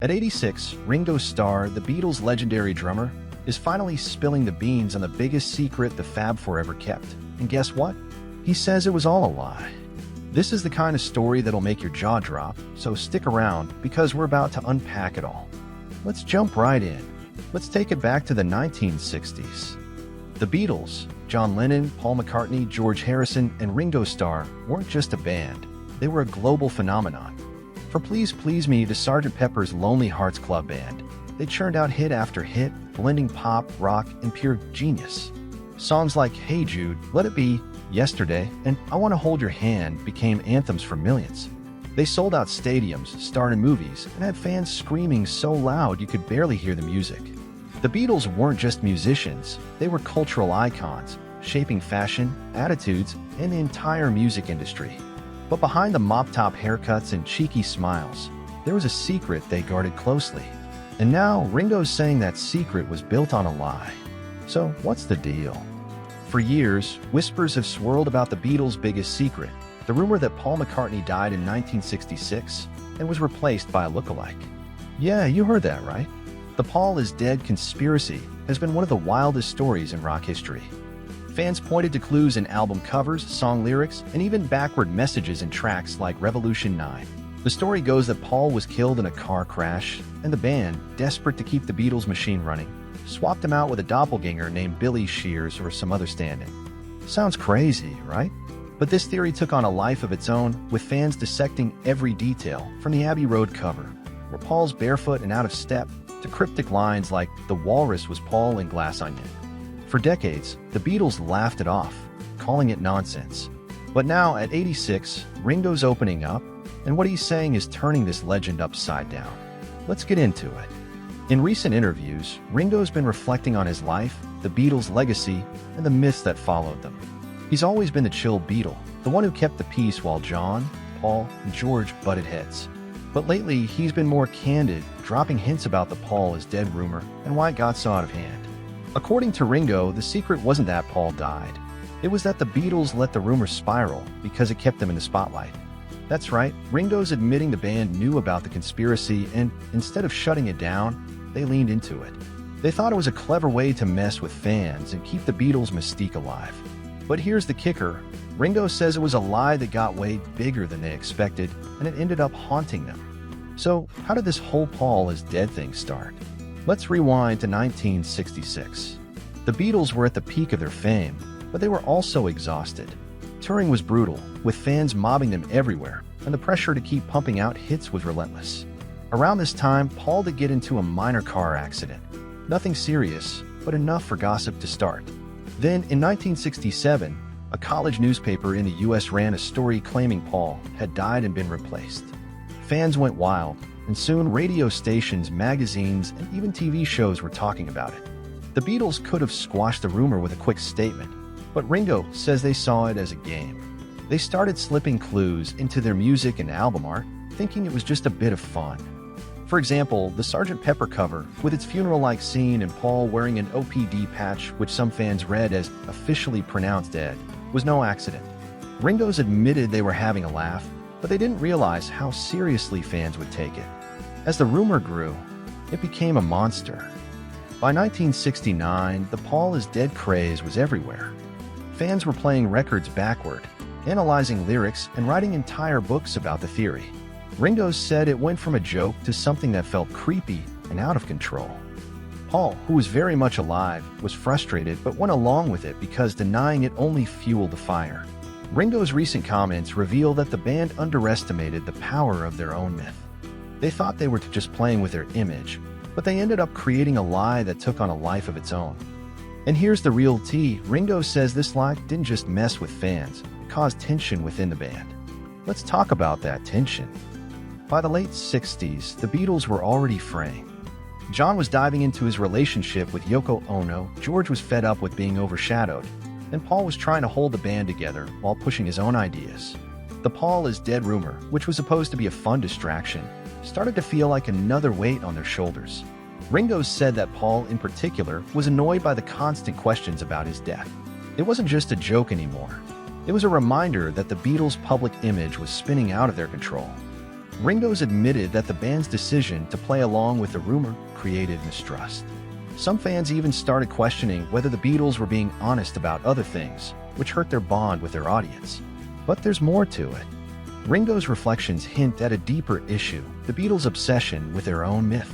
At 86, Ringo Starr, the Beatles' legendary drummer, is finally spilling the beans on the biggest secret the Fab Four ever kept. And guess what? He says it was all a lie. This is the kind of story that'll make your jaw drop, so stick around because we're about to unpack it all. Let's jump right in. Let's take it back to the 1960s. The Beatles, John Lennon, Paul McCartney, George Harrison, and Ringo Starr weren't just a band. They were a global phenomenon. From Please Please Me to Sgt. Pepper's Lonely Hearts Club Band, they churned out hit after hit, blending pop, rock, and pure genius. Songs like Hey Jude, Let It Be, Yesterday, and I Want to Hold Your Hand became anthems for millions. They sold out stadiums, starred in movies, and had fans screaming so loud you could barely hear the music. The Beatles weren't just musicians, they were cultural icons, shaping fashion, attitudes, and the entire music industry. But behind the mop-top haircuts and cheeky smiles, there was a secret they guarded closely. And now, Ringo's saying that secret was built on a lie. So, what's the deal? For years, whispers have swirled about the Beatles' biggest secret, the rumor that Paul McCartney died in 1966 and was replaced by a lookalike. Yeah, you heard that right. The Paul is dead conspiracy has been one of the wildest stories in rock history. Fans pointed to clues in album covers, song lyrics, and even backward messages in tracks like Revolution 9. The story goes that Paul was killed in a car crash, and the band, desperate to keep the Beatles machine running, swapped him out with a doppelganger named Billy Shears or some other stand-in. Sounds crazy, right? But this theory took on a life of its own, with fans dissecting every detail, from the Abbey Road cover, where Paul's barefoot and out of step, to cryptic lines like "The Walrus was Paul in Glass Onion." For decades, the Beatles laughed it off, calling it nonsense. But now, at 86, Ringo's opening up, and what he's saying is turning this legend upside down. Let's get into it. In recent interviews, Ringo's been reflecting on his life, the Beatles' legacy, and the myths that followed them. He's always been the chill Beatle, the one who kept the peace while John, Paul, and George butted heads. But lately, he's been more candid, dropping hints about the Paul is dead rumor and why it got so out of hand. According to Ringo, the secret wasn't that Paul died. It was that the Beatles let the rumor spiral because it kept them in the spotlight. That's right, Ringo's admitting the band knew about the conspiracy and, instead of shutting it down, they leaned into it. They thought it was a clever way to mess with fans and keep the Beatles' mystique alive. But here's the kicker. Ringo says it was a lie that got way bigger than they expected, and it ended up haunting them. So, how did this whole Paul is dead thing start? Let's rewind to 1966. The Beatles were at the peak of their fame, but they were also exhausted. Touring was brutal, with fans mobbing them everywhere, and the pressure to keep pumping out hits was relentless. Around this time, Paul did get into a minor car accident. Nothing serious, but enough for gossip to start. Then, in 1967, a college newspaper in the US ran a story claiming Paul had died and been replaced. Fans went wild, and soon radio stations, magazines, and even TV shows were talking about it. The Beatles could have squashed the rumor with a quick statement, but Ringo says they saw it as a game. They started slipping clues into their music and album art, thinking it was just a bit of fun. For example, the Sgt. Pepper cover, with its funeral-like scene and Paul wearing an OPD patch which some fans read as officially pronounced dead, was no accident. Ringo's admitted they were having a laugh, but they didn't realize how seriously fans would take it. As the rumor grew, it became a monster. By 1969, the Paul is dead craze was everywhere. Fans were playing records backward, analyzing lyrics, and writing entire books about the theory. Ringo said it went from a joke to something that felt creepy and out of control. Paul, who was very much alive, was frustrated but went along with it because denying it only fueled the fire. Ringo's recent comments reveal that the band underestimated the power of their own myth. They thought they were just playing with their image, but they ended up creating a lie that took on a life of its own. And here's the real tea. Ringo says this lie didn't just mess with fans, it caused tension within the band. Let's talk about that tension. By the late 60s, the Beatles were already fraying. John was diving into his relationship with Yoko Ono, George was fed up with being overshadowed, and Paul was trying to hold the band together while pushing his own ideas. The Paul is dead rumor, which was supposed to be a fun distraction, started to feel like another weight on their shoulders. Ringo said that Paul, in particular, was annoyed by the constant questions about his death. It wasn't just a joke anymore. It was a reminder that the Beatles' public image was spinning out of their control. Ringo's admitted that the band's decision to play along with the rumor created mistrust. Some fans even started questioning whether the Beatles were being honest about other things, which hurt their bond with their audience. But there's more to it. Ringo's reflections hint at a deeper issue, the Beatles' obsession with their own myth.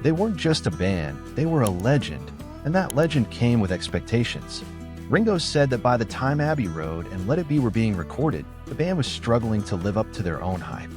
They weren't just a band, they were a legend, and that legend came with expectations. Ringo said that by the time Abbey Road and Let It Be were being recorded, the band was struggling to live up to their own hype.